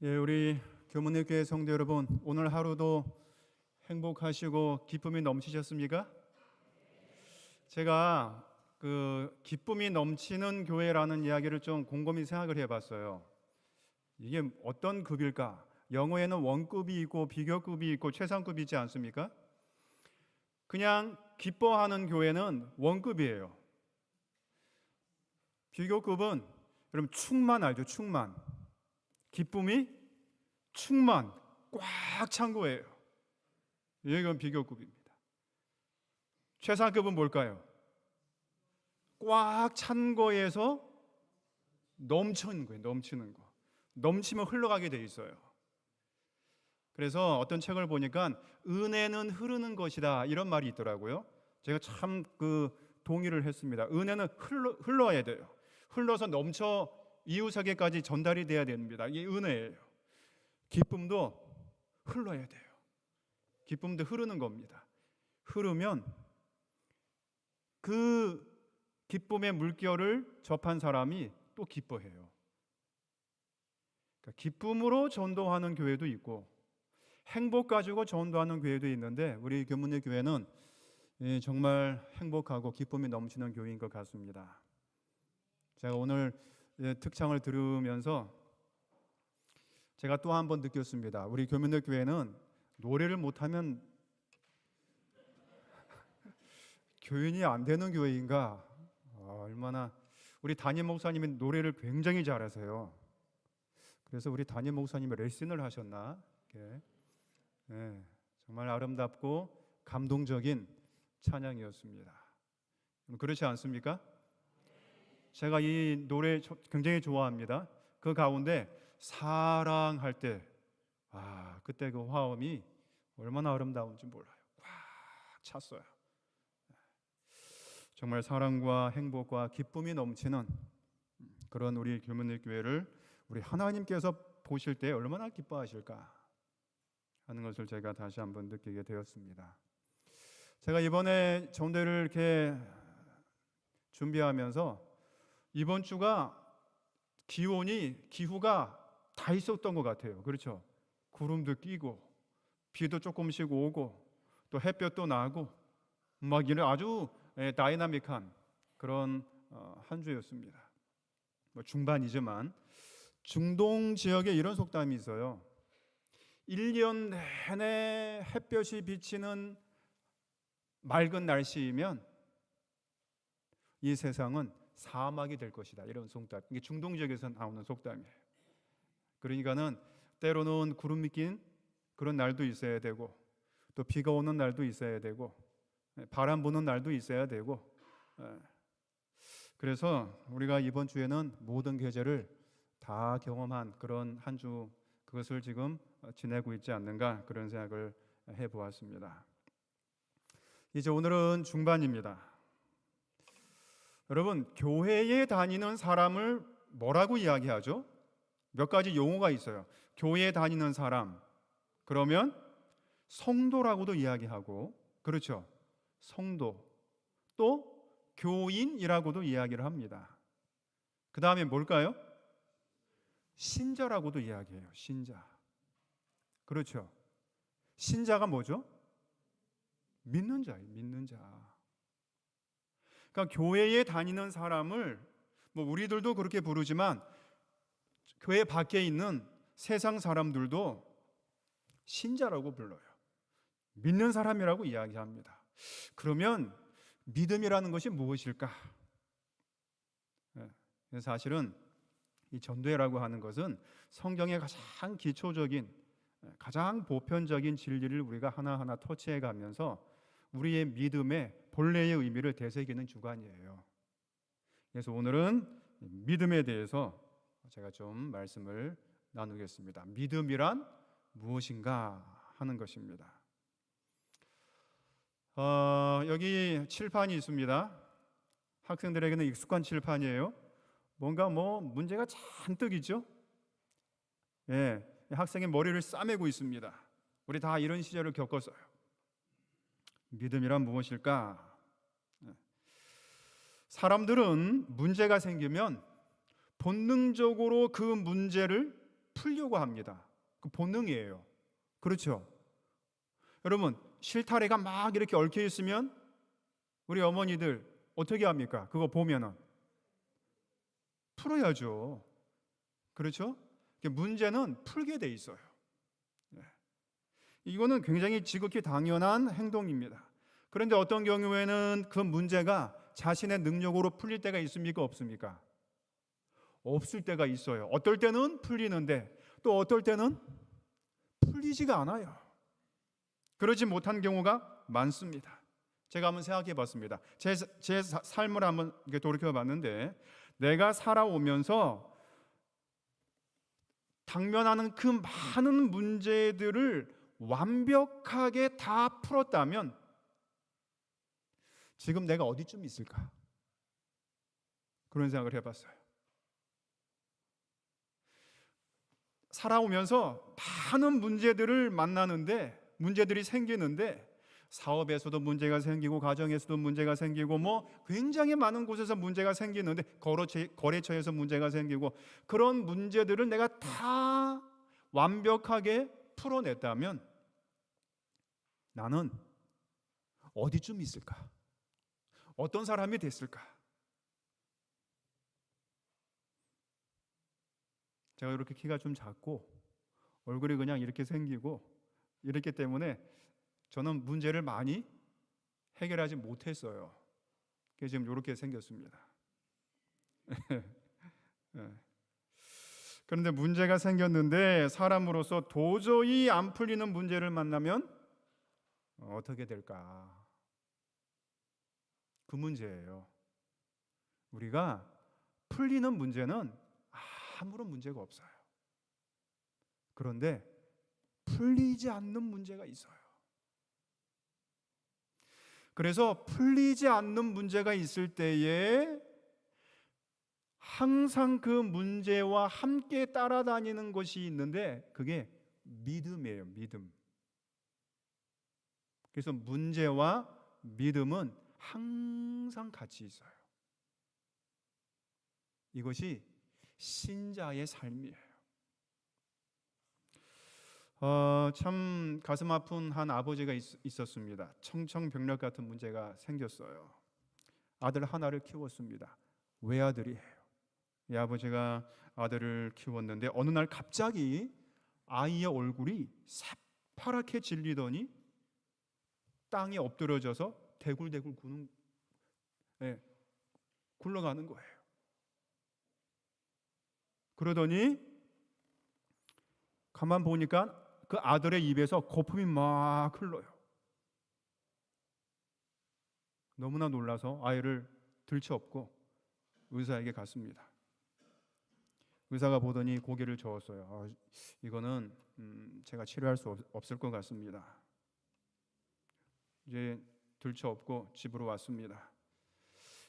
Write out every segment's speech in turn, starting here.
예, 우리 교문의 교회 성도 여러분, 오늘 하루도 행복하시고 기쁨이 넘치셨습니까? 제가 기쁨이 넘치는 교회라는 이야기를 좀 곰곰이 생각을 해봤어요. 이게 어떤 급일까? 영어에는 원급이 있고 비교급이 있고 최상급이 있지 않습니까? 그냥 기뻐하는 교회는 원급이에요. 비교급은 여러분 충만 알죠? 충만. 기쁨이 충만, 꽉 찬 거예요. 이건 비교급입니다. 최상급은 뭘까요? 꽉 찬 거에서 넘치는 거예요. 넘치는 거. 넘치면 흘러가게 돼 있어요. 그래서 어떤 책을 보니까 은혜는 흐르는 것이다 이런 말이 있더라고요. 제가 참 동의를 했습니다. 은혜는 흘러야 돼요. 흘러서 넘쳐 이웃에게까지 전달이 돼야 됩니다. 이게 은혜예요. 기쁨도 흘러야 돼요. 기쁨도 흐르는 겁니다. 흐르면 그 기쁨의 물결을 접한 사람이 또 기뻐해요. 그러니까 기쁨으로 전도하는 교회도 있고 행복 가지고 전도하는 교회도 있는데 우리 교문의 교회는 정말 행복하고 기쁨이 넘치는 교회인 것 같습니다. 제가 오늘 특창을 들으면서 제가 또 한 번 느꼈습니다. 우리 교문의 교회는 노래를 못하면 교인이 안 되는 교회인가? 얼마나 우리 담임 목사님이 노래를 굉장히 잘하세요. 그래서 우리 담임 목사님이 레슨을 하셨나? 네, 정말 아름답고 감동적인 찬양이었습니다. 그렇지 않습니까? 제가 이 노래 굉장히 좋아합니다. 그 가운데 사랑할 때 그때 그 화음이 얼마나 아름다운지 몰라요. 꽉 찼어요. 정말 사랑과 행복과 기쁨이 넘치는 그런 우리 교문의 교회를 우리 하나님께서 보실 때 얼마나 기뻐하실까 하는 것을 제가 다시 한번 느끼게 되었습니다. 제가 이번에 전도를 이렇게 준비하면서 이번 주가 기후가 다 있었던 것 같아요. 그렇죠? 구름도 끼고 비도 조금씩 오고 또 햇볕도 나고 막 이런 아주 다이나믹한 그런 한 주였습니다. 중반이지만 중동 지역에 이런 속담이 있어요. 1년 내내 햇볕이 비치는 맑은 날씨이면 이 세상은 사막이 될 것이다. 이런 속담. 이게 중동 지역에서 나오는 속담이에요. 그러니까는 때로는 구름이 낀 그런 날도 있어야 되고 또 비가 오는 날도 있어야 되고 바람 부는 날도 있어야 되고 그래서 우리가 이번 주에는 모든 계절을 다 경험한 그런 한 주 그것을 지금 지내고 있지 않는가 그런 생각을 해보았습니다. 이제 오늘은 중반입니다. 여러분 교회에 다니는 사람을 뭐라고 이야기하죠? 몇 가지 용어가 있어요. 교회에 다니는 사람 그러면 성도라고도 이야기하고 그렇죠? 성도 또 교인이라고도 이야기를 합니다. 그 다음에 뭘까요? 신자라고도 이야기해요. 신자. 그렇죠? 신자가 뭐죠? 믿는 자예요. 믿는 자. 그러니까 교회에 다니는 사람을 우리들도 그렇게 부르지만 교회 밖에 있는 세상 사람들도 신자라고 불러요. 믿는 사람이라고 이야기합니다. 그러면 믿음이라는 것이 무엇일까? 사실은 이 전도회라고 하는 것은 성경의 가장 기초적인 가장 보편적인 진리를 우리가 하나하나 터치해 가면서 우리의 믿음의 본래의 의미를 되새기는 주간이에요. 그래서 오늘은 믿음에 대해서 제가 좀 말씀을 나누겠습니다. 믿음이란 무엇인가 하는 것입니다. 여기 칠판이 있습니다. 학생들에게는 익숙한 칠판이에요. 뭔가 문제가 잔뜩 있죠? 예, 학생의 머리를 싸매고 있습니다. 우리 다 이런 시절을 겪었어요. 믿음이란 무엇일까? 사람들은 문제가 생기면 본능적으로 그 문제를 풀려고 합니다. 그 본능이에요. 그렇죠? 여러분, 실타래가 막 이렇게 얽혀 있으면 우리 어머니들 어떻게 합니까? 그거 보면은 풀어야죠. 그렇죠? 문제는 풀게 돼 있어요. 네. 이거는 굉장히 지극히 당연한 행동입니다. 그런데 어떤 경우에는 그 문제가 자신의 능력으로 풀릴 때가 있습니까? 없습니까? 없을 때가 있어요. 어떨 때는 풀리는데 또 어떨 때는 풀리지가 않아요. 그러지 못한 경우가 많습니다. 제가 한번 생각해 봤습니다. 제 삶을 한번 돌이켜 봤는데, 내가 살아오면서 당면하는 그 많은 문제들을 완벽하게 다 풀었다면 지금 내가 어디쯤 있을까? 그런 생각을 해봤어요. 살아오면서 많은 문제들을 만나는데, 문제들이 생기는데, 사업에서도 문제가 생기고 가정에서도 문제가 생기고 굉장히 많은 곳에서 문제가 생기는데, 거래처에서 문제가 생기고, 그런 문제들을 내가 다 완벽하게 풀어냈다면 나는 어디쯤 있을까? 어떤 사람이 됐을까? 제가 이렇게 키가 좀 작고 얼굴이 그냥 이렇게 생기고 이렇기 때문에 저는 문제를 많이 해결하지 못했어요. 그래서 지금 이렇게 생겼습니다. 네. 그런데 문제가 생겼는데 사람으로서 도저히 안 풀리는 문제를 만나면 어떻게 될까? 그 문제예요. 우리가 풀리는 문제는 아무런 문제가 없어요. 그런데 풀리지 않는 문제가 있어요. 그래서 풀리지 않는 문제가 있을 때에 항상 그 문제와 함께 따라다니는 것이 있는데, 그게 믿음이에요. 믿음. 그래서 문제와 믿음은 항상 같이 있어요. 이것이 신자의 삶이에요. 참 가슴 아픈 한 아버지가 있었습니다. 청천벽력 같은 문제가 생겼어요. 아들 하나를 키웠습니다. 외아들이에요. 이 아버지가 아들을 키웠는데 어느 날 갑자기 아이의 얼굴이 새파랗게 질리더니 땅에 엎드려져서 대굴대굴 굴러가는 거예요. 그러더니 가만 보니까 그 아들의 입에서 거품이 막 흘러요. 너무나 놀라서 아이를 들쳐업고 의사에게 갔습니다. 의사가 보더니 고개를 저었어요. 이거는 제가 치료할 수 없을 것 같습니다. 이제 들쳐업고 집으로 왔습니다.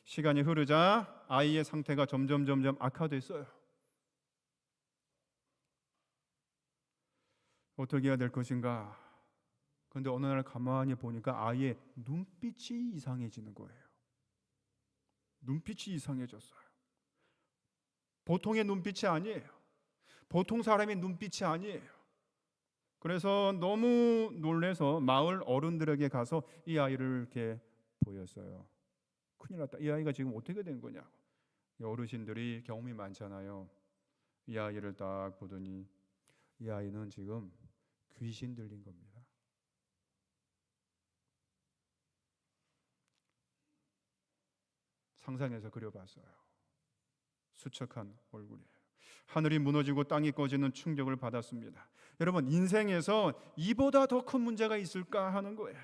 시간이 흐르자 아이의 상태가 점점 악화됐어요. 어떻게 해야 될 것인가? 그런데 어느 날 가만히 보니까 아이의 눈빛이 이상해지는 거예요. 눈빛이 이상해졌어요. 보통의 눈빛이 아니에요. 보통 사람의 눈빛이 아니에요. 그래서 너무 놀라서 마을 어른들에게 가서 이 아이를 이렇게 보였어요. 큰일 났다. 이 아이가 지금 어떻게 된 거냐고. 어르신들이 경험이 많잖아요. 이 아이를 딱 보더니 이 아이는 지금 귀신 들린 겁니다. 상상해서 그려봤어요. 수척한 얼굴이에요. 하늘이 무너지고 땅이 꺼지는 충격을 받았습니다. 여러분, 인생에서 이보다 더 큰 문제가 있을까 하는 거예요.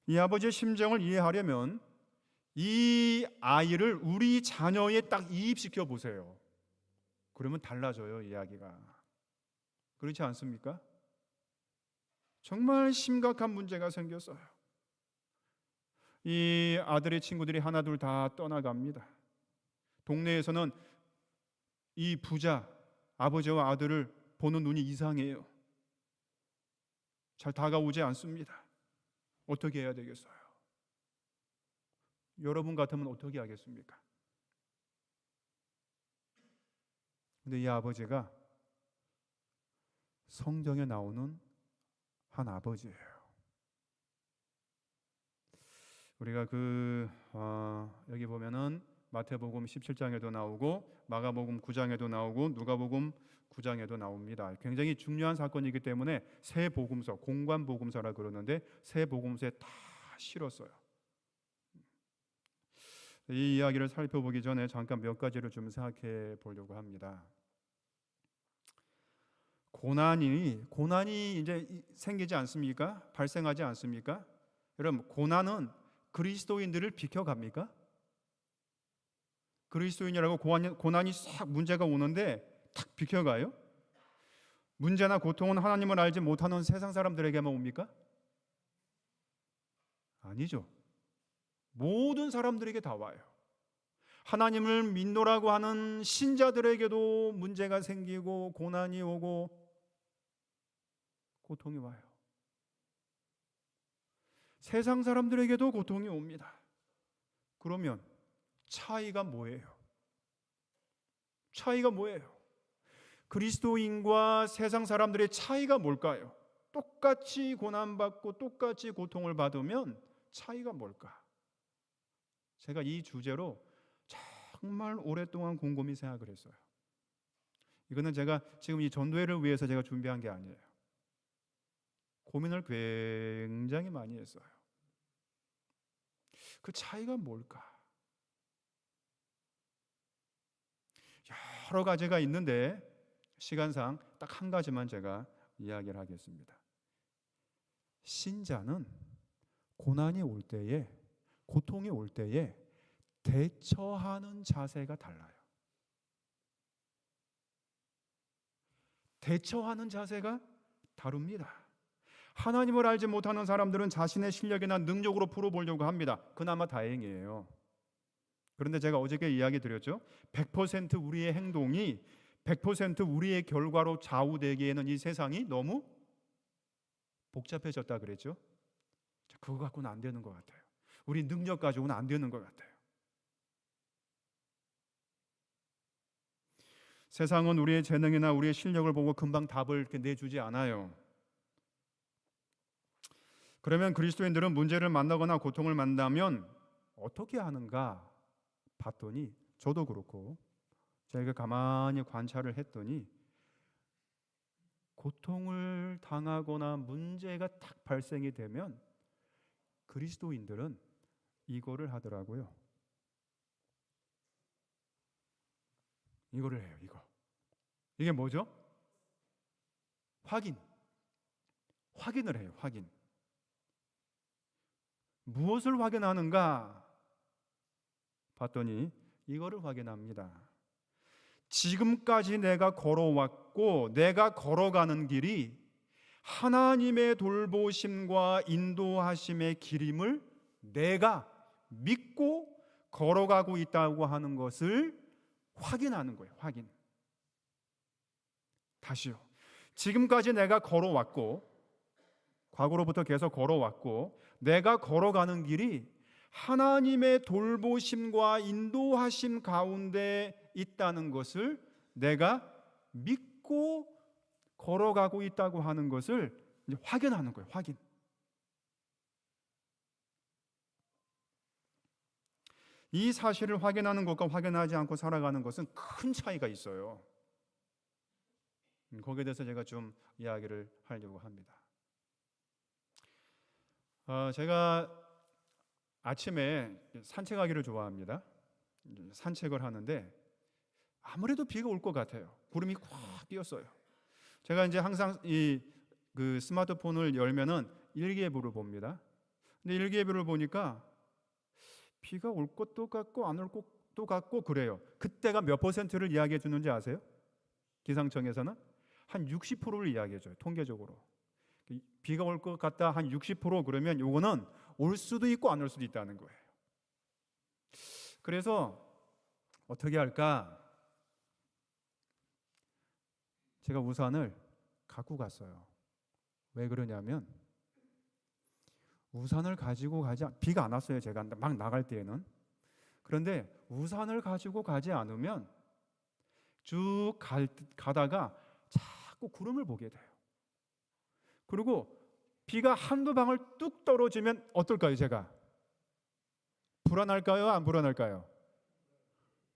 이 아버지의 심정을 이해하려면 이 아이를 우리 자녀에 딱 이입시켜 보세요. 그러면 달라져요, 이야기가. 그렇지 않습니까? 정말 심각한 문제가 생겼어요. 이 아들의 친구들이 하나둘 다 떠나갑니다. 동네에서는 이 부자 아버지와 아들을 보는 눈이 이상해요. 잘 다가오지 않습니다. 어떻게 해야 되겠어요? 여러분 같으면 어떻게 하겠습니까? 근데 이 아버지가 성경에 나오는 한 아버지예요. 우리가 여기 보면은 마태복음 17장에도 나오고 마가복음 9장에도 나오고 누가복음 9장에도 나옵니다. 굉장히 중요한 사건이기 때문에 세 복음서, 공관 복음서라 그러는데 세 복음서에 다 실었어요. 이 이야기를 살펴보기 전에 잠깐 몇 가지를 좀 생각해 보려고 합니다. 고난이 이제 생기지 않습니까? 발생하지 않습니까? 여러분, 고난은 그리스도인들을 비켜갑니까? 그리스도인이라고 고난이 싹 문제가 오는데 탁 비켜가요? 문제나 고통은 하나님을 알지 못하는 세상 사람들에게만 옵니까? 아니죠. 모든 사람들에게 다 와요. 하나님을 믿노라고 하는 신자들에게도 문제가 생기고 고난이 오고 고통이 와요. 세상 사람들에게도 고통이 옵니다. 그러면 차이가 뭐예요? 차이가 뭐예요? 그리스도인과 세상 사람들의 차이가 뭘까요? 똑같이 고난받고 똑같이 고통을 받으면 차이가 뭘까? 제가 이 주제로 정말 오랫동안 곰곰이 생각을 했어요. 이거는 제가 지금 이 전도회를 위해서 제가 준비한 게 아니에요. 고민을 굉장히 많이 했어요. 그 차이가 뭘까? 여러 가지가 있는데 시간상 딱 한 가지만 제가 이야기를 하겠습니다. 신자는 고난이 올 때에, 고통이 올 때에 대처하는 자세가 달라요. 대처하는 자세가 다릅니다. 하나님을 알지 못하는 사람들은 자신의 실력이나 능력으로 풀어보려고 합니다. 그나마 다행이에요. 그런데 제가 어저께 이야기 드렸죠. 100% 우리의 행동이 100% 우리의 결과로 좌우되기에는 이 세상이 너무 복잡해졌다 그랬죠. 그거 갖고는 안 되는 것 같아요. 우리 능력 가지고는 안 되는 것 같아요. 세상은 우리의 재능이나 우리의 실력을 보고 금방 답을 이렇게 내주지 않아요. 그러면 그리스도인들은 문제를 만나거나 고통을 만나면 어떻게 하는가 봤더니, 저도 그렇고 제가 가만히 관찰을 했더니 고통을 당하거나 문제가 딱 발생이 되면 그리스도인들은 이거를 하더라고요. 이거를 해요. 이게 뭐죠? 확인을 해요. 확인. 무엇을 확인하는가 봤더니 이거를 확인합니다. 지금까지 내가 걸어왔고 내가 걸어가는 길이 하나님의 돌보심과 인도하심의 길임을 내가 믿고 걸어가고 있다고 하는 것을 확인하는 거예요. 확인. 다시요. 지금까지 내가 걸어왔고, 과거로부터 계속 걸어왔고, 내가 걸어가는 길이 하나님의 돌보심과 인도하심 가운데 있다는 것을 내가 믿고 걸어가고 있다고 하는 것을 이제 확인하는 거예요. 확인. 이 사실을 확인하는 것과 확인하지 않고 살아가는 것은 큰 차이가 있어요. 거기에 대해서 제가 좀 이야기를 하려고 합니다. 제가 아침에 산책하기를 좋아합니다. 산책을 하는데 아무래도 비가 올 것 같아요. 구름이 꽉 끼었어요. 제가 이제 항상 그 스마트폰을 열면은 일기예보를 봅니다. 근데 일기예보를 보니까 비가 올 것도 같고 안 올 것도 같고 그래요. 그때가 몇 퍼센트를 이야기해 주는지 아세요? 기상청에서는 한 60%를 이야기해 줘요. 통계적으로. 비가 올 것 같다 한 60% 그러면 요거는 올 수도 있고 안 올 수도 있다는 거예요. 그래서 어떻게 할까? 제가 우산을 갖고 갔어요. 왜 그러냐면 우산을 가지고 비가 안 왔어요. 제가 막 나갈 때에는. 그런데 우산을 가지고 가지 않으면 쭉 가다가 자꾸 구름을 보게 돼요. 그리고 비가 한두 방울 뚝 떨어지면 어떨까요? 제가 불안할까요? 안 불안할까요?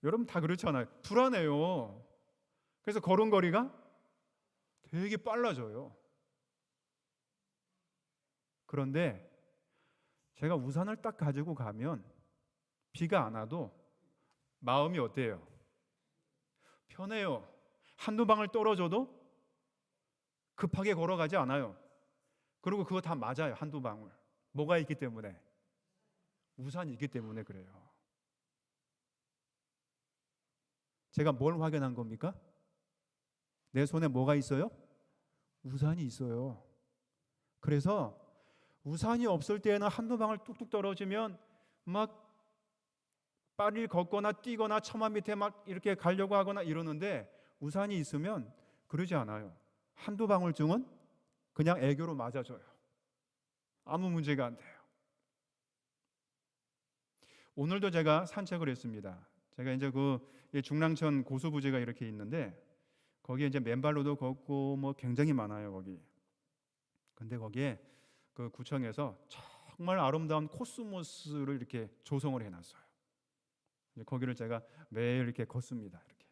여러분 다 그렇잖아요. 불안해요. 그래서 걸음걸이가 되게 빨라져요. 그런데 제가 우산을 딱 가지고 가면 비가 안 와도 마음이 어때요? 편해요. 한두 방울 떨어져도 급하게 걸어가지 않아요. 그리고 그거 다 맞아요. 한두 방울. 뭐가 있기 때문에? 우산이 있기 때문에 그래요. 제가 뭘 확인한 겁니까? 내 손에 뭐가 있어요? 우산이 있어요. 그래서 우산이 없을 때에는 한두 방울 뚝뚝 떨어지면 막 빨리 걷거나 뛰거나 처마 밑에 막 이렇게 가려고 하거나 이러는데, 우산이 있으면 그러지 않아요. 한두 방울쯤은 그냥 애교로 맞아줘요. 아무 문제가 안 돼요. 오늘도 제가 산책을 했습니다. 제가 이제 그 중랑천 고수부지가 이렇게 있는데 거기에 이제 맨발로도 걷고 뭐 굉장히 많아요 거기. 근데 거기에 그 구청에서 정말 아름다운 코스모스를 이렇게 조성을 해놨어요. 거기를 제가 매일 이렇게 걷습니다. 이렇게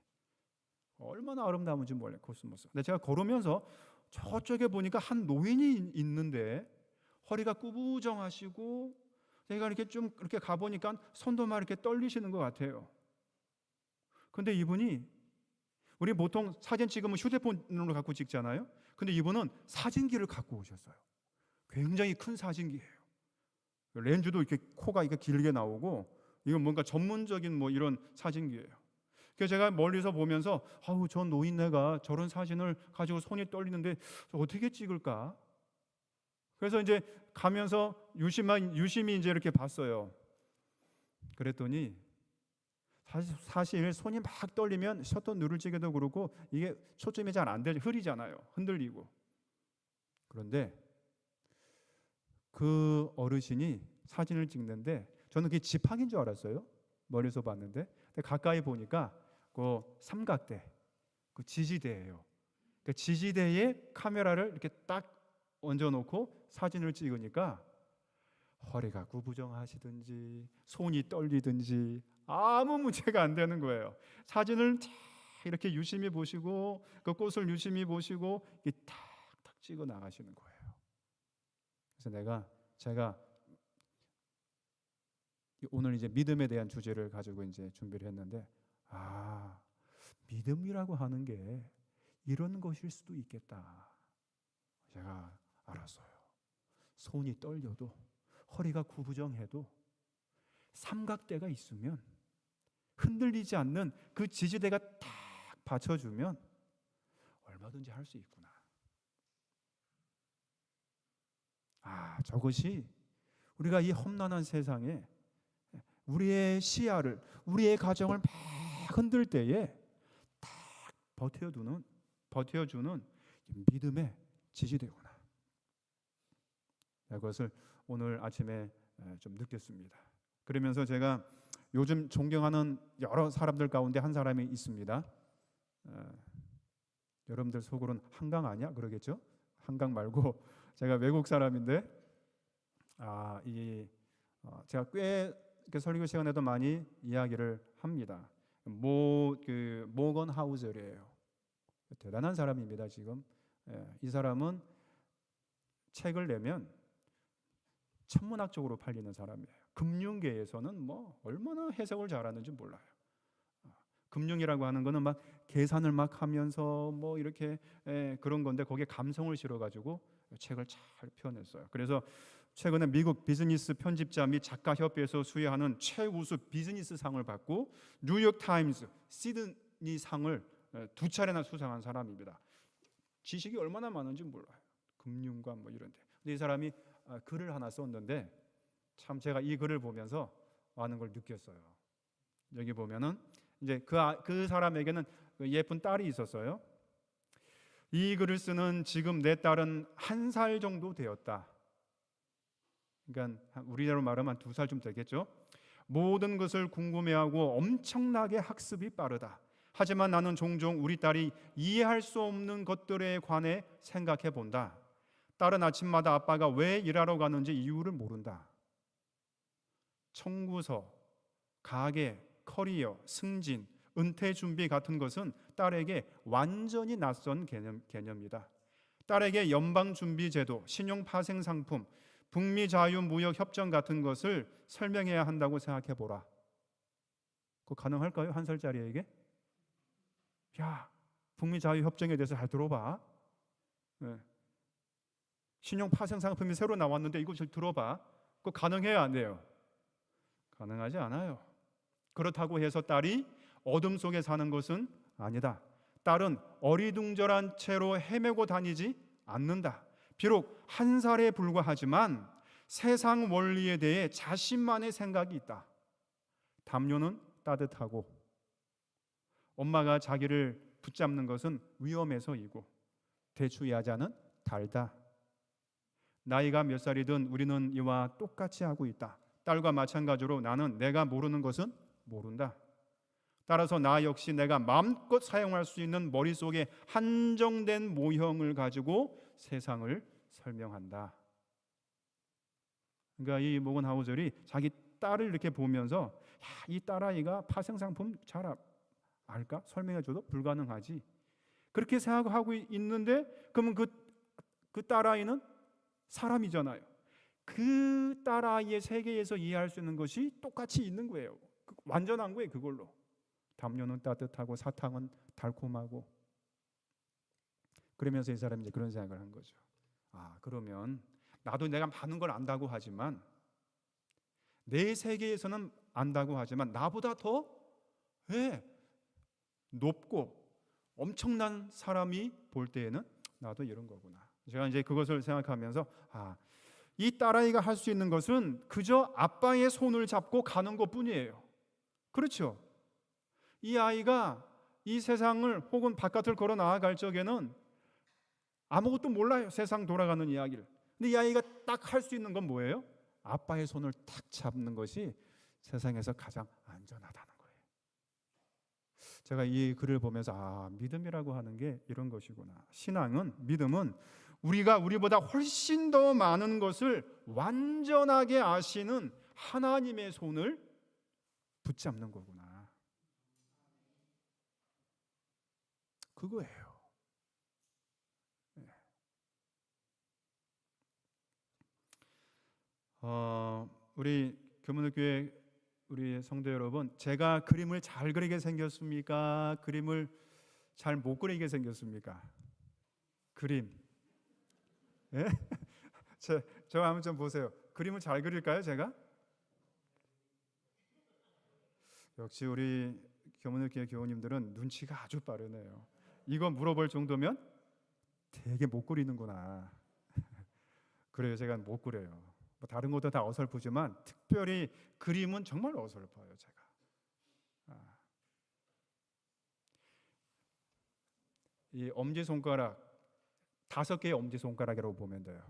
얼마나 아름다운지 몰라요 코스모스. 근데 제가 걸으면서 저쪽에 보니까 한 노인이 있는데 허리가 구부정하시고, 제가 이렇게 좀 이렇게 가보니까 손도 막 이렇게 떨리시는 것 같아요. 근데 이분이, 우리 보통 사진 찍으면 휴대폰으로 갖고 찍잖아요. 근데 이분은 사진기를 갖고 오셨어요. 굉장히 큰 사진기예요. 렌즈도 이렇게 코가 이렇게 길게 나오고, 이건 뭔가 전문적인 뭐 이런 사진기예요. 그래서 제가 멀리서 보면서 아우 저 노인네가 저런 사진을 가지고 손이 떨리는데 어떻게 찍을까? 그래서 이제 가면서 유심히 이제 이렇게 봤어요. 그랬더니 사실 손이 막 떨리면 셔터 누를 적에도 그렇고 이게 초점이 잘 안 되죠. 흐리잖아요. 흔들리고. 그런데 그 어르신이 사진을 찍는데 저는 그게 지팡이인 줄 알았어요. 멀리서 봤는데. 근데 가까이 보니까 그 삼각대, 그 지지대예요. 그 지지대에 카메라를 이렇게 딱 얹어놓고 사진을 찍으니까 허리가 구부정하시든지 손이 떨리든지 아무 문제가 안 되는 거예요. 사진을 이렇게 유심히 보시고 그 꽃을 유심히 보시고 이렇게 탁탁 찍어 나가시는 거예요. 그래서 제가 오늘 이제 믿음에 대한 주제를 가지고 이제 준비를 했는데, 믿음이라고 하는 게 이런 것일 수도 있겠다. 제가 알았어요. 손이 떨려도 허리가 구부정해도 삼각대가 있으면, 흔들리지 않는 그 지지대가 딱 받쳐주면 얼마든지 할 수 있구나. 저것이 우리가 이 험난한 세상에 우리의 시야를, 우리의 가정을 막 흔들 때에 딱 버텨주는 믿음의 지지대구나. 그것을 오늘 아침에 좀 느꼈습니다. 그러면서 제가 요즘 존경하는 여러 사람들 가운데 한 사람이 있습니다. 여러분들 속으로는 한강 아니야? 그러겠죠? 한강 말고 제가 외국 사람인데 제가 꽤 설교 시간에도 많이 이야기를 합니다. 모건 하우젤이에요. 대단한 사람입니다. 지금 이 사람은 책을 내면 천문학적으로 팔리는 사람이에요. 금융계에서는 뭐 얼마나 해석을 잘하는지 몰라요. 금융이라고 하는 거는 막 계산을 막 하면서 뭐 이렇게 그런 건데 거기에 감성을 실어가지고 책을 잘 표현했어요. 그래서 최근에 미국 비즈니스 편집자 및 작가 협회에서 수여하는 최우수 비즈니스 상을 받고 뉴욕 타임스 시드니 상을 2차례나 수상한 사람입니다. 지식이 얼마나 많은지 몰라요. 금융과 뭐 이런데. 근데 이 사람이 글을 하나 썼는데 참 제가 이 글을 보면서 많은 걸 느꼈어요. 여기 보면은 이제 그 사람에게는 예쁜 딸이 있었어요. 이 글을 쓰는 지금 내 딸은 1살 정도 되었다. 그러니까 우리나라로 말하면 2살쯤 되겠죠. 모든 것을 궁금해하고 엄청나게 학습이 빠르다. 하지만 나는 종종 우리 딸이 이해할 수 없는 것들에 관해 생각해 본다. 딸은 아침마다 아빠가 왜 일하러 가는지 이유를 모른다. 청구서, 가계, 커리어, 승진, 은퇴 준비 같은 것은 딸에게 완전히 낯선 개념이다. 딸에게 연방준비제도, 신용파생상품, 북미자유무역협정 같은 것을 설명해야 한다고 생각해 보라. 그거 가능할까요? 1살짜리에게? 야, 북미자유협정에 대해서 잘 들어봐. 네. 신용파생상품이 새로 나왔는데 이거 잘 들어봐. 그거 가능해요, 안 돼요? 가능하지 않아요. 그렇다고 해서 딸이 어둠 속에 사는 것은 아니다. 딸은 어리둥절한 채로 헤매고 다니지 않는다. 비록 1살에 불과하지만 세상 원리에 대해 자신만의 생각이 있다. 담요는 따뜻하고 엄마가 자기를 붙잡는 것은 위험해서이고 대추야자는 달다. 나이가 몇 살이든 우리는 이와 똑같이 하고 있다. 딸과 마찬가지로 나는 내가 모르는 것은 모른다. 따라서 나 역시 내가 마음껏 사용할 수 있는 머릿속에 한정된 모형을 가지고 세상을 설명한다. 그러니까 이 모건하우젤이 자기 딸을 이렇게 보면서 이 딸아이가 파생상품 잘 알까? 설명해줘도 불가능하지. 그렇게 생각하고 있는데 그러면 그 딸아이는 사람이잖아요. 그 딸아이의 세계에서 이해할 수 있는 것이 똑같이 있는 거예요. 완전한 거예요. 그걸로. 담요는 따뜻하고 사탕은 달콤하고. 그러면서 이 사람이 이제 그런 생각을 한 거죠. 그러면 나도 내가 많은 걸 안다고 하지만 내 세계에서는 안다고 하지만 나보다 더 높고 엄청난 사람이 볼 때에는 나도 이런 거구나. 제가 이제 그것을 생각하면서 이 딸아이가 할 수 있는 것은 그저 아빠의 손을 잡고 가는 것뿐이에요. 그렇죠? 이 아이가 이 세상을 혹은 바깥을 걸어 나아갈 적에는 아무것도 몰라요. 세상 돌아가는 이야기를. 근데 이 아이가 딱 할 수 있는 건 뭐예요? 아빠의 손을 탁 잡는 것이 세상에서 가장 안전하다는 거예요. 제가 이 글을 보면서 믿음이라고 하는 게 이런 것이구나. 신앙은, 믿음은 우리가 우리보다 훨씬 더 많은 것을 완전하게 아시는 하나님의 손을 붙잡는 거구나. 그거예요. 우리 교문교회 우리 성도 여러분, 제가 그림을 잘 그리게 생겼습니까? 그림을 잘 못 그리게 생겼습니까? 그림. 예? 저 한번 좀 보세요. 그림을 잘 그릴까요, 제가? 역시 우리 교문교회 교우님들은 눈치가 아주 빠르네요. 이거 물어볼 정도면 되게 못 그리는구나. 그래요, 제가 못 그려요. 다른 것도 다 어설프지만 특별히 그림은 정말 어설퍼요, 제가. 이 엄지손가락 5개의 엄지손가락이라고 보면 돼요.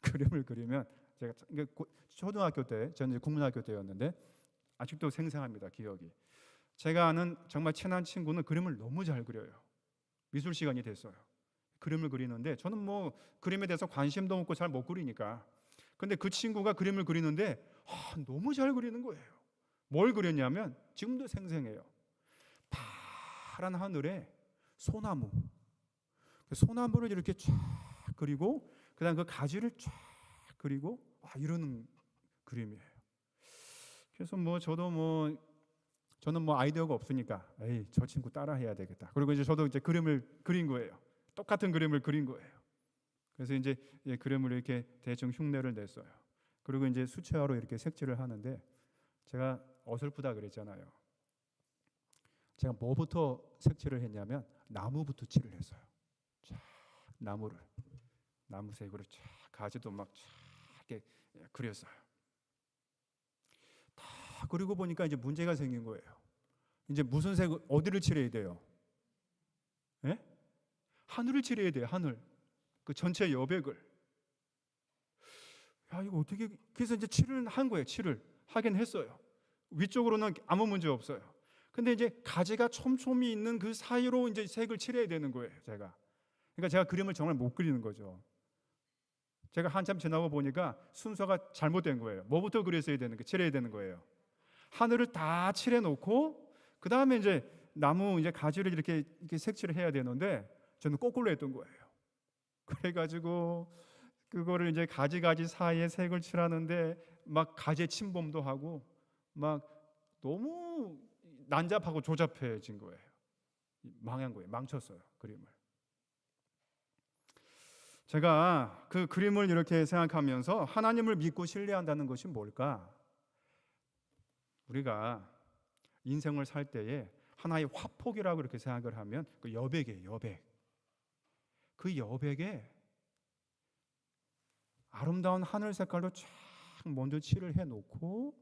그림을 그리면 제가 초등학교 때, 저는 이제 국민학교 때였는데 아직도 생생합니다, 기억이. 제가 아는 정말 친한 친구는 그림을 너무 잘 그려요. 미술 시간이 됐어요. 그림을 그리는데 저는 뭐 그림에 대해서 관심도 없고 잘 못 그리니까. 근데 그 친구가 그림을 그리는데 너무 잘 그리는 거예요. 뭘 그렸냐면 지금도 생생해요. 파란 하늘에 소나무. 소나무를 이렇게 쫙 그리고 그다음 그 가지를 쫙 그리고 이러는 그림이에요. 그래서 저는 아이디어가 없으니까 저 친구 따라 해야 되겠다. 그리고 이제 저도 이제 그림을 그린 거예요. 똑같은 그림을 그린 거예요. 그래서 이제 그림을 이렇게 대충 흉내를 냈어요. 그리고 이제 수채화로 이렇게 색칠을 하는데 제가 어설프다 그랬잖아요. 제가 뭐부터 색칠을 했냐면 나무부터 칠을 했어요. 쫙 나무색으로 쫙 가지도 막 쫙 이렇게 그렸어요. 다 그리고 보니까 이제 문제가 생긴 거예요. 이제 무슨 색 어디를 칠해야 돼요? 하늘을 칠해야 돼요. 하늘. 그 전체 여백을. 이거 어떻게? 그래서 이제 칠을 한 거예요. 칠을 하긴 했어요. 위쪽으로는 아무 문제 없어요. 근데 이제 가지가 촘촘히 있는 그 사이로 이제 색을 칠해야 되는 거예요, 제가. 그러니까 제가 그림을 정말 못 그리는 거죠. 제가 한참 지나고 보니까 순서가 잘못된 거예요. 뭐부터 그렸어야 되는 거, 칠해야 되는 거예요. 하늘을 다 칠해 놓고 그 다음에 이제 나무 이제 가지를 이렇게 색칠을 해야 되는데 저는 거꾸로 했던 거예요. 그래가지고 그거를 이제 가지 사이에 색을 칠하는데 막 가지에 침범도 하고 막 너무 난잡하고 조잡해진 거예요. 망한 거예요. 망쳤어요, 그림을. 제가 그 그림을 이렇게 생각하면서 하나님을 믿고 신뢰한다는 것이 뭘까? 우리가 인생을 살 때에 하나의 화폭이라고 이렇게 생각을 하면 그 여백이에요, 여백. 그 여백에 아름다운 하늘 색깔로 쫙 먼저 칠을 해놓고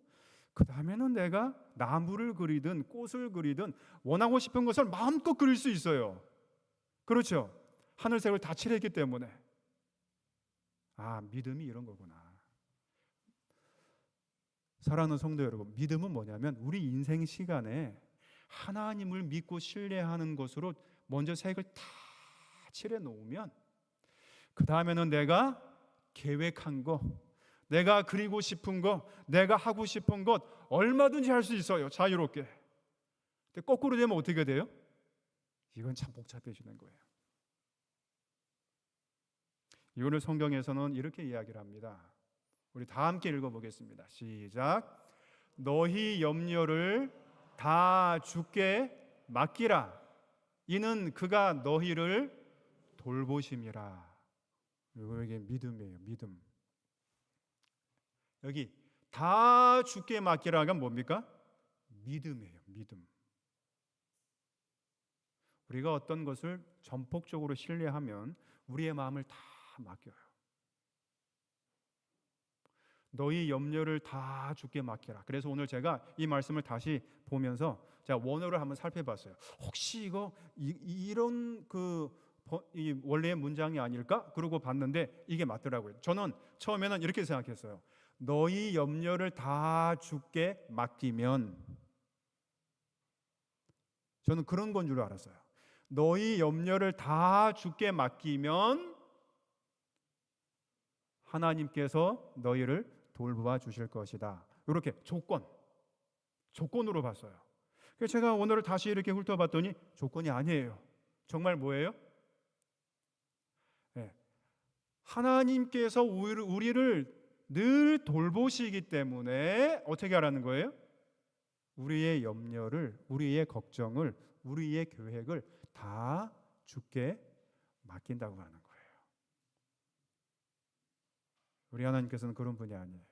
그 다음에는 내가 나무를 그리든 꽃을 그리든 원하고 싶은 것을 마음껏 그릴 수 있어요. 그렇죠? 하늘색을 다 칠했기 때문에. 아, 믿음이 이런 거구나. 사랑하는 성도 여러분, 믿음은 뭐냐면 우리 인생 시간에 하나님을 믿고 신뢰하는 것으로 먼저 색을 다 칠해 놓으면 그 다음에는 내가 계획한 거, 내가 그리고 싶은 거, 내가 하고 싶은 것 얼마든지 할 수 있어요, 자유롭게. 근데 거꾸로 되면 어떻게 돼요? 이건 참 복잡해지는 거예요. 이거를 성경에서는 이렇게 이야기를 합니다. 우리 다 함께 읽어보겠습니다. 시작. 너희 염려를 다 주께 맡기라. 이는 그가 너희를 돌보심이라. 이게 믿음이에요, 믿음. 여기 다 주께 맡기라가 뭡니까? 믿음이에요, 믿음. 우리가 어떤 것을 전폭적으로 신뢰하면 우리의 마음을 다 맡겨요. 너희 염려를 다 주께 맡겨라. 그래서 오늘 제가 이 말씀을 다시 보면서 제가 원어를 한번 살펴봤어요. 혹시 이거 이런 이 원래의 문장이 아닐까? 그러고 봤는데 이게 맞더라고요. 저는 처음에는 이렇게 생각했어요. 너희 염려를 다 주께 맡기면, 저는 그런 건 줄 알았어요. 너희 염려를 다 주께 맡기면 하나님께서 너희를 돌보아 주실 것이다. 이렇게 조건으로 봤어요. 그래서 제가 오늘 다시 이렇게 훑어봤더니 조건이 아니에요. 정말 뭐예요? 네. 하나님께서 우리를 늘 돌보시기 때문에 어떻게 하라는 거예요? 우리의 염려를, 우리의 걱정을, 우리의 계획을 다 주께 맡긴다고 하는 거예요. 우리 하나님께서는 그런 분이 아니에요.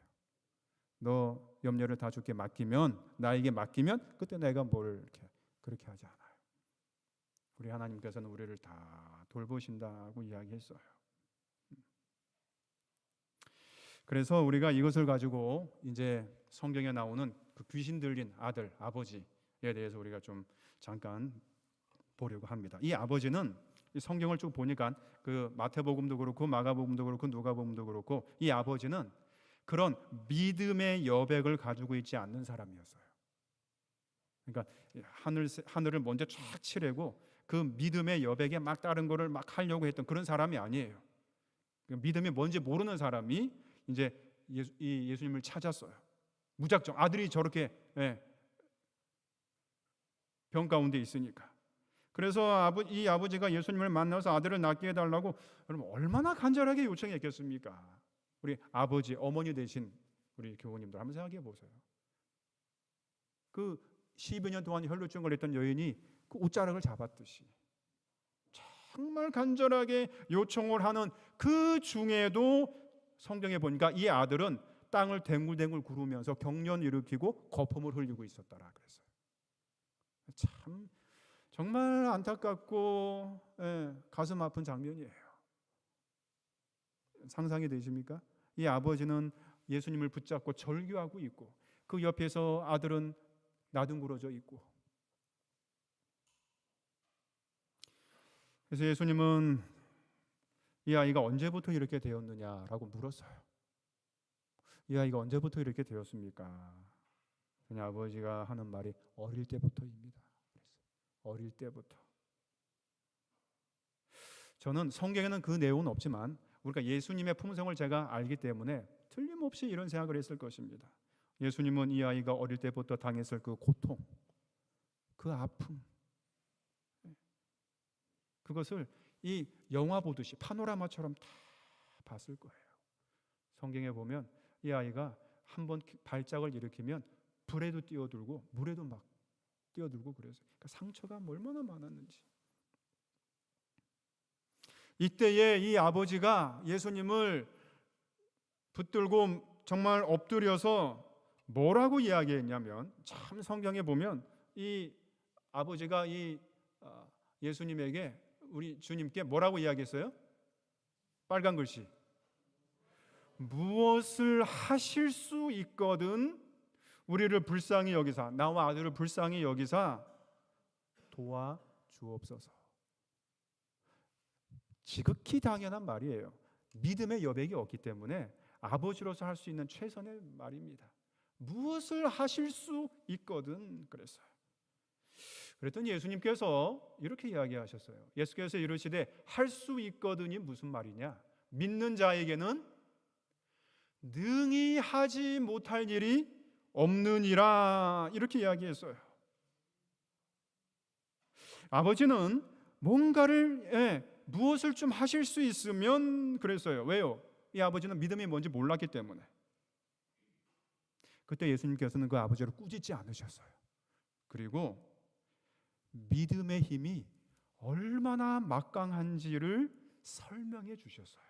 너 염려를 다 주께 맡기면, 나에게 맡기면 그때 내가 뭘 그렇게 하지 않아요. 우리 하나님께서는 우리를 다 돌보신다고 이야기했어요. 그래서 우리가 이것을 가지고 이제 성경에 나오는 그 귀신 들린 아들, 아버지에 대해서 우리가 좀 잠깐 보려고 합니다. 이 아버지는 이 성경을 쭉 보니까 그 마태복음도 그렇고 마가복음도 그렇고 누가복음도 그렇고 이 아버지는 그런 믿음의 여백을 가지고 있지 않는 사람이었어요. 그러니까 하늘을 먼저 쫙 칠하고 그 믿음의 여백에 막 다른 거를 막 하려고 했던 그런 사람이 아니에요. 믿음이 뭔지 모르는 사람이 이제 예수님을 찾았어요. 무작정 아들이 저렇게 병 가운데 있으니까. 그래서 이 아버지가 예수님을 만나서 아들을 낳게 해달라고 여러분 얼마나 간절하게 요청했겠습니까? 우리 아버지, 어머니 되신 우리 교우님들 한번 생각해 보세요. 그 12년 년 동안 혈루증을 했던 여인이 그 옷자락을 잡았듯이 정말 간절하게 요청을 하는 그 중에도 성경에 보니까 이 아들은 땅을 댕굴댕굴 구르면서 경련 일으키고 거품을 흘리고 있었더라 그랬어요. 참 정말 안타깝고 가슴 아픈 장면이에요. 상상이 되십니까? 이 아버지는 예수님을 붙잡고 절규하고 있고 그 옆에서 아들은 나둥그러져 있고, 그래서 예수님은 이 아이가 언제부터 이렇게 되었느냐라고 물었어요. 이 아이가 언제부터 이렇게 되었습니까? 그냥 아버지가 하는 말이 어릴 때부터입니다. 어릴 때부터. 저는 성경에는 그 내용은 없지만 우리가 예수님의 품성을 제가 알기 때문에 틀림없이 이런 생각을 했을 것입니다. 예수님은 이 아이가 어릴 때부터 당했을 그 고통, 그 아픔, 그것을 이 영화 보듯이 파노라마처럼 다 봤을 거예요. 성경에 보면 이 아이가 한번 발작을 일으키면 불에도 뛰어들고 물에도 막 뛰어들고 그래서 그러니까 상처가 얼마나 많았는지. 이때에 이 아버지가 예수님을 붙들고 정말 엎드려서 뭐라고 이야기했냐면, 참 성경에 보면 이 아버지가 이 예수님에게, 우리 주님께 뭐라고 이야기했어요? 빨간 글씨. 무엇을 하실 수 있거든 우리를 불쌍히 여기사, 나와 아들을 불쌍히 여기사 도와주옵소서. 지극히 당연한 말이에요. 믿음의 여백이 없기 때문에 아버지로서 할 수 있는 최선의 말입니다. 무엇을 하실 수 있거든 그랬어요. 그랬더니 예수님께서 이렇게 이야기하셨어요. 예수께서 이르시되 할 수 있거든이 무슨 말이냐? 믿는 자에게는 능히 하지 못할 일이 없느니라, 이렇게 이야기했어요. 아버지는 뭔가를 무엇을 좀 하실 수 있으면 그랬어요. 왜요? 이 아버지는 믿음이 뭔지 몰랐기 때문에. 그때 예수님께서는 그 아버지를 꾸짖지 않으셨어요. 그리고 믿음의 힘이 얼마나 막강한지를 설명해 주셨어요.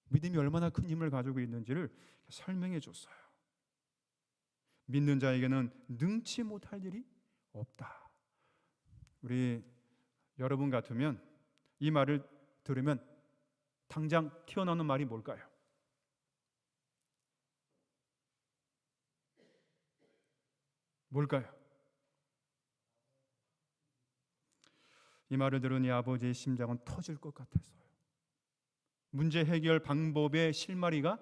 믿음이 얼마나 큰 힘을 가지고 있는지를 설명해 줬어요. 믿는 자에게는 능치 못할 일이 없다. 우리 여러분 같으면 이 말을 들으면 당장 튀어나오는 말이 뭘까요? 뭘까요? 이 말을 들은 이 아버지의 심장은 터질 것 같았어요. 문제 해결 방법의 실마리가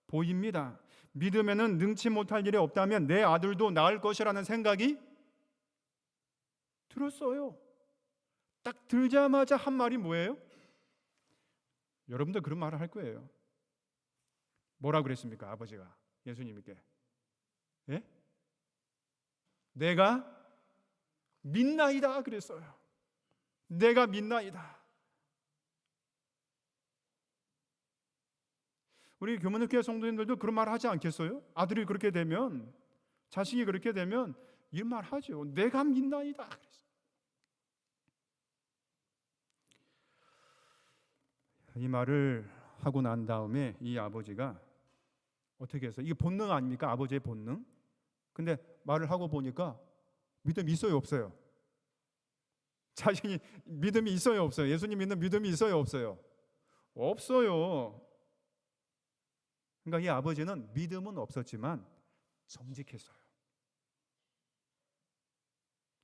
보입니다. 믿음에는 능치 못할 일이 없다면 내 아들도 나을 것이라는 생각이 들었어요. 딱 들자마자 한 말이 뭐예요? 여러분도 그런 말을 할 거예요. 뭐라 그랬습니까? 아버지가 예수님께. 예? 내가 믿나이다 그랬어요. 내가 믿나이다. 우리 교문학교 성도님들도 그런 말 하지 않겠어요? 아들이 그렇게 되면, 자식이 그렇게 되면 이 말 하죠. 내가 믿나이다 그랬어요. 이 말을 하고 난 다음에 이 아버지가 어떻게 했어요? 이게 본능 아닙니까? 아버지의 본능. 근데 말을 하고 보니까 믿음이 있어요, 없어요? 자신이 믿음이 있어요, 없어요? 예수님 믿는 믿음이 있어요, 없어요? 없어요. 그러니까 이 아버지는 믿음은 없었지만 정직했어요.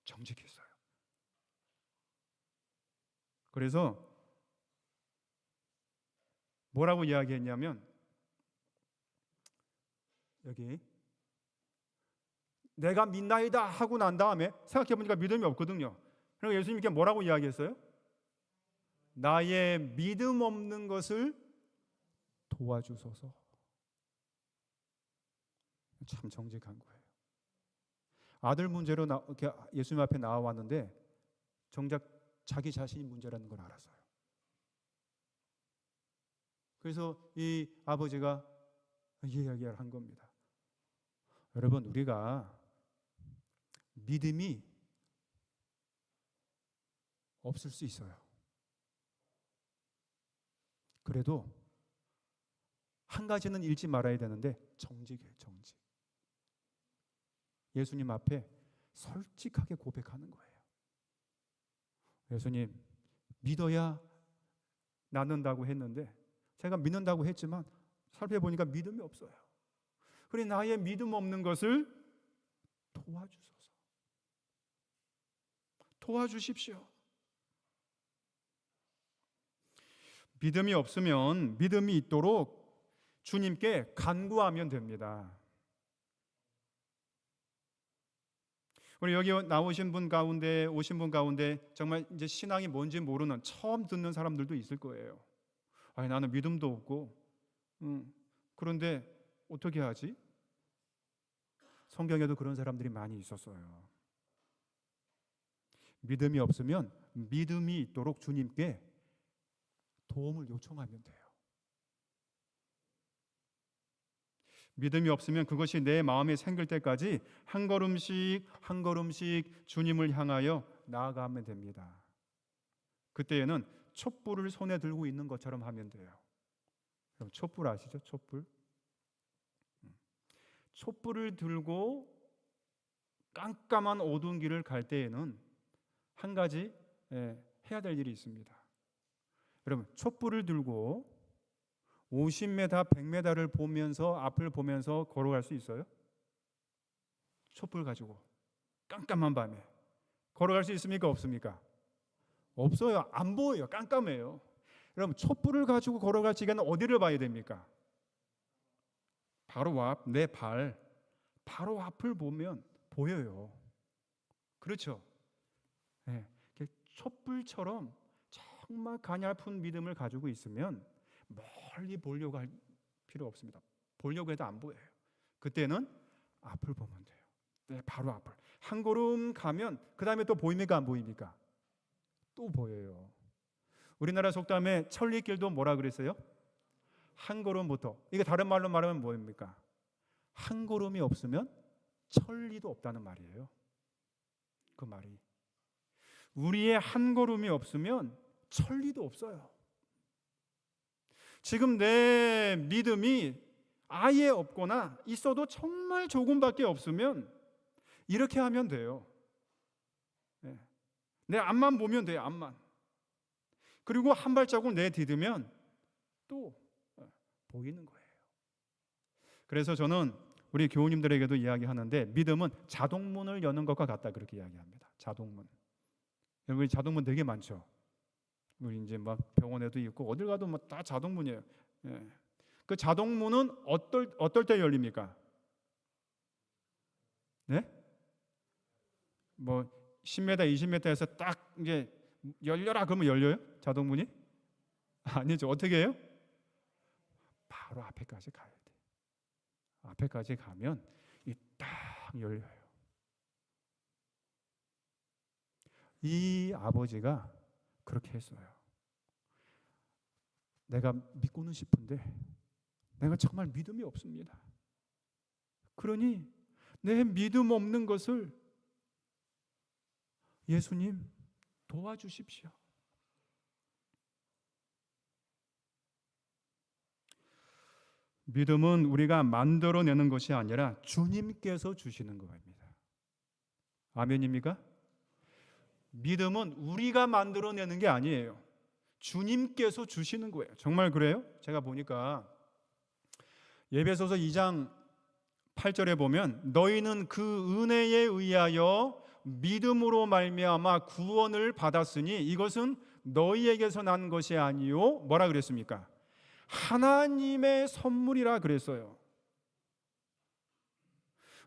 정직했어요. 그래서 뭐라고 이야기했냐면, 여기 내가 믿나이다 하고 난 다음에 생각해보니까 믿음이 없거든요. 그리고 예수님께 뭐라고 이야기했어요? 나의 믿음 없는 것을 도와주소서. 참 정직한 거예요. 아들 문제로 이렇게 예수님 앞에 나와왔는데 정작 자기 자신이 문제라는 걸 알았어요. 그래서 이 아버지가 이 이야기를 한 겁니다. 여러분, 우리가 믿음이 없을 수 있어요. 그래도 한 가지는 잃지 말아야 되는데 정직이에요. 정직. 예수님 앞에 솔직하게 고백하는 거예요. 예수님, 믿어야 낫는다고 했는데 제가 믿는다고 했지만 살펴보니까 믿음이 없어요. 그래, 나의 믿음 없는 것을 도와주소서. 도와주십시오. 믿음이 없으면 믿음이 있도록 주님께 간구하면 됩니다. 우리 여기 나오신 분 가운데, 오신 분 가운데 정말 이제 신앙이 뭔지 모르는 처음 듣는 사람들도 있을 거예요. 아니, 나는 믿음도 없고, 그런데 어떻게 하지? 성경에도 그런 사람들이 많이 있었어요. 믿음이 없으면 믿음이 있도록 주님께 도움을 요청하면 돼요. 믿음이 없으면 그것이 내 마음에 생길 때까지 한 걸음씩 한 걸음씩 주님을 향하여 나아가면 됩니다. 그때에는 촛불을 손에 들고 있는 것처럼 하면 돼요. 그럼 촛불 아시죠? 촛불. 촛불을 들고 깜깜한 어두운 길을 갈 때에는 한 가지 해야 될 일이 있습니다. 여러분, 촛불을 들고 50m, 100m를 보면서 앞을 보면서 걸어갈 수 있어요? 촛불 가지고 깜깜한 밤에 걸어갈 수 있습니까? 없습니까? 없어요. 안 보여요. 깜깜해요. 여러분, 촛불을 가지고 걸어갈 시간은 어디를 봐야 됩니까? 바로 앞, 내 발, 바로 앞을 보면 보여요. 그렇죠? 네. 촛불처럼 정말 가냘픈 믿음을 가지고 있으면 멀리 보려고 할 필요 없습니다. 보려고 해도 안 보여요. 그때는 앞을 보면 돼요. 네, 바로 앞을. 한 걸음 가면 그 다음에 또 보입니까? 안 보입니까? 또 보여요. 우리나라 속담에 천리길도 뭐라 그랬어요? 한 걸음부터. 이게 다른 말로 말하면 뭐입니까? 한 걸음이 없으면 천리도 없다는 말이에요. 그 말이. 우리의 한 걸음이 없으면 천리도 없어요. 지금 내 믿음이 아예 없거나 있어도 정말 조금밖에 없으면 이렇게 하면 돼요. 내 앞만 보면 돼요. 앞만. 그리고 한 발자국 내디디면 또 보이는 거예요. 그래서 저는 우리 교우님들에게도 이야기하는데 믿음은 자동문을 여는 것과 같다 그렇게 이야기합니다. 자동문. 여러분 자동문 되게 많죠. 우리 이제 막 병원에도 있고 어딜 가도 뭐 다 자동문이에요. 예. 그 자동문은 어떨 때 열립니까? 네? 뭐 10m, 20m에서 딱 이제 열려라 그러면 열려요? 자동문이? 아니죠. 어떻게 해요? 바로 앞에까지 가야 돼. 앞에까지 가면 이 딱 열려요. 이 아버지가 그렇게 했어요. 내가 믿고는 싶은데 내가 정말 믿음이 없습니다. 그러니 내 믿음 없는 것을 예수님 도와주십시오. 믿음은 우리가 만들어내는 것이 아니라 주님께서 주시는 겁니다. 아멘입니까? 믿음은 우리가 만들어내는 게 아니에요. 주님께서 주시는 거예요. 정말 그래요? 제가 보니까 에베소서 2장 8절에 보면 너희는 그 은혜에 의하여 믿음으로 말미암아 구원을 받았으니 이것은 너희에게서 난 것이 아니요 뭐라 그랬습니까? 하나님의 선물이라 그랬어요.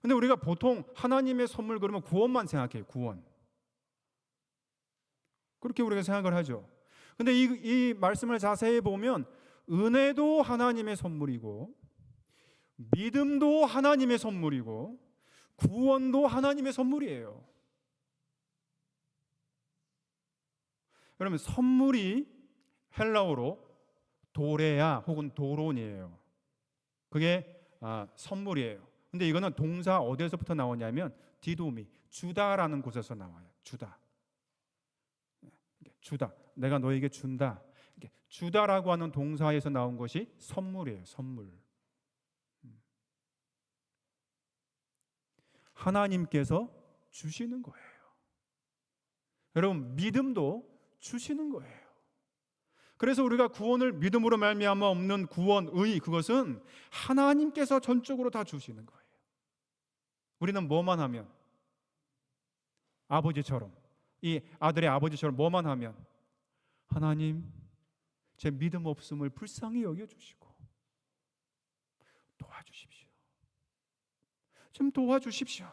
근데 우리가 보통 하나님의 선물 그러면 구원만 생각해요. 구원. 그렇게 우리가 생각을 하죠. 근데 이 말씀을 자세히 보면 은혜도 하나님의 선물이고 믿음도 하나님의 선물이고 구원도 하나님의 선물이에요. 여러분 선물이 헬라어로 도레야 혹은 도론이에요. 그게 선물이에요. 근데 이거는 동사 어디에서부터 나오냐면 디도미, 주다라는 곳에서 나와요. 주다. 주다. 내가 너에게 준다. 주다라고 하는 동사에서 나온 것이 선물이에요. 선물. 하나님께서 주시는 거예요. 여러분 믿음도 주시는 거예요. 그래서 우리가 구원을 믿음으로 말미암아 얻는 구원의 그것은 하나님께서 전적으로 다 주시는 거예요. 우리는 뭐만 하면 아버지처럼 이 아들의 아버지처럼 뭐만 하면 하나님 제 믿음 없음을 불쌍히 여겨주시고 도와주십시오. 좀 도와주십시오.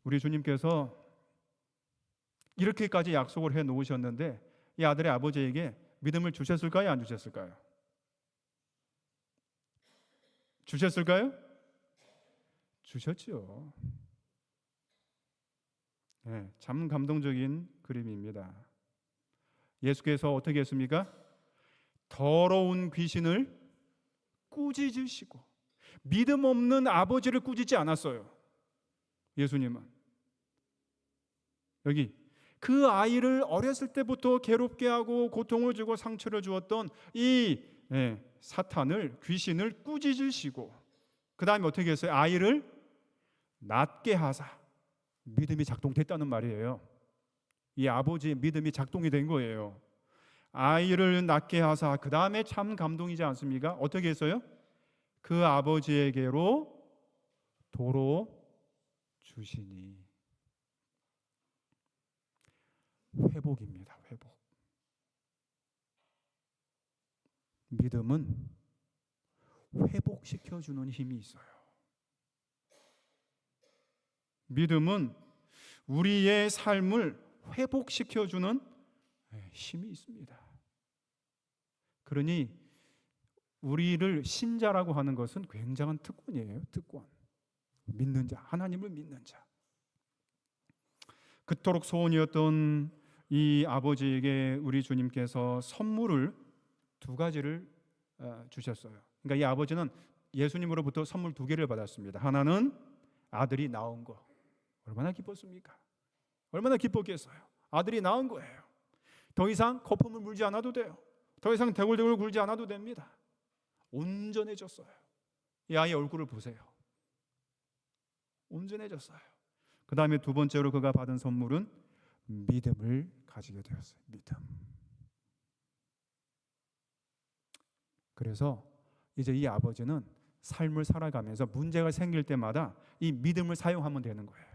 우리 주님께서 이렇게까지 약속을 해 놓으셨는데 이 아들의 아버지에게 믿음을 주셨을까요? 안 주셨을까요? 주셨을까요? 주셨죠. 네, 참 감동적인 그림입니다. 예수께서 어떻게 했습니까? 더러운 귀신을 꾸짖으시고 믿음 없는 아버지를 꾸짖지 않았어요. 예수님은 여기 그 아이를 어렸을 때부터 괴롭게 하고 고통을 주고 상처를 주었던 이 사탄을, 귀신을 꾸짖으시고 그 다음에 어떻게 했어요? 아이를 낫게 하사. 믿음이 작동됐다는 말이에요. 이 아버지의 믿음이 작동이 된 거예요. 아이를 낫게 하사. 그 다음에 참 감동이지 않습니까? 어떻게 했어요? 그 아버지에게로 도로 주시니. 회복입니다. 회복. 믿음은 회복시켜주는 힘이 있어요. 믿음은 우리의 삶을 회복시켜주는 힘이 있습니다. 그러니 우리를 신자라고 하는 것은 굉장한 특권이에요. 특권. 믿는 자, 하나님을 믿는 자. 그토록 소원이었던 이 아버지에게 우리 주님께서 선물을 두 가지를 주셨어요. 그러니까 이 아버지는 예수님으로부터 선물 두 개를 받았습니다. 하나는 아들이 낳은 거. 얼마나 기뻤습니까? 얼마나 기뻤겠어요. 아들이 낳은 거예요. 더 이상 거품을 물지 않아도 돼요. 더 이상 대굴대굴 굴지 않아도 됩니다. 온전해졌어요. 이 아이의 얼굴을 보세요. 온전해졌어요. 그 다음에 두 번째로 그가 받은 선물은 믿음을 가지게 되었어요. 믿음. 그래서 이제 이 아버지는 삶을 살아가면서 문제가 생길 때마다 이 믿음을 사용하면 되는 거예요.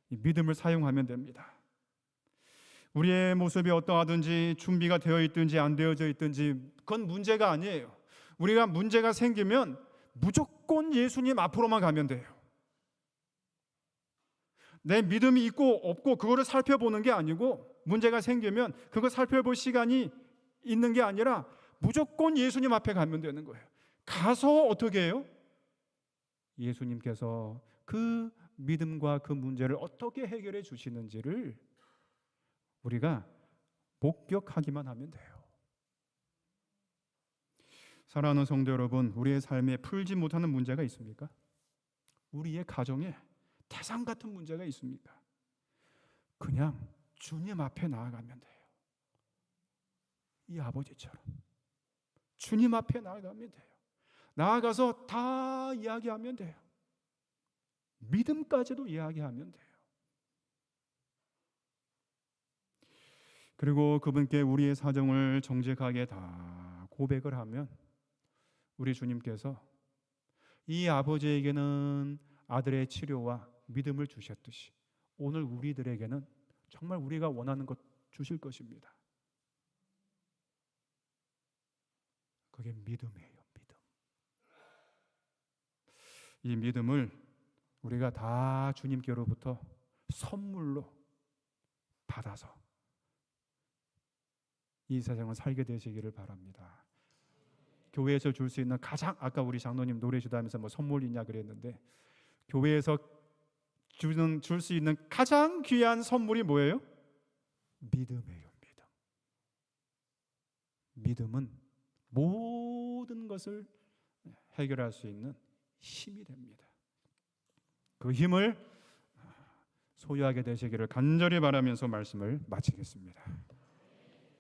이 믿음을 사용하면 됩니다. 우리의 모습이 어떠하든지 준비가 되어 있든지 안 되어져 있든지 그건 문제가 아니에요. 우리가 문제가 생기면 무조건 예수님 앞으로만 가면 돼요. 내 믿음이 있고 없고 그거를 살펴보는 게 아니고 문제가 생기면 그거 살펴볼 시간이 있는 게 아니라 무조건 예수님 앞에 가면 되는 거예요. 가서 어떻게 해요? 예수님께서 그 믿음과 그 문제를 어떻게 해결해 주시는지를 우리가 목격하기만 하면 돼요. 사랑하는 성도 여러분, 우리의 삶에 풀지 못하는 문제가 있습니까? 우리의 가정에 태산 같은 문제가 있습니까? 그냥 주님 앞에 나아가면 돼요. 이 아버지처럼 주님 앞에 나아가면 돼요. 나아가서 다 이야기하면 돼요. 믿음까지도 이야기하면 돼요. 그리고 그분께 우리의 사정을 정직하게 다 고백을 하면 우리 주님께서 이 아버지에게는 아들의 치료와 믿음을 주셨듯이 오늘 우리들에게는 정말 우리가 원하는 것 주실 것입니다. 그게 믿음이에요. 믿음. 이 믿음을 우리가 다 주님께로부터 선물로 받아서 이 세상을 살게 되시기를 바랍니다. 교회에서 줄 수 있는 가장 아까 우리 장로님 노래 주다면서 뭐 선물 있냐 그랬는데 교회에서 줄 수 있는 가장 귀한 선물이 뭐예요? 믿음이에요. 믿음. 믿음은 모든 것을 해결할 수 있는 힘이 됩니다. 그 힘을 소유하게 되시기를 간절히 바라면서 말씀을 마치겠습니다.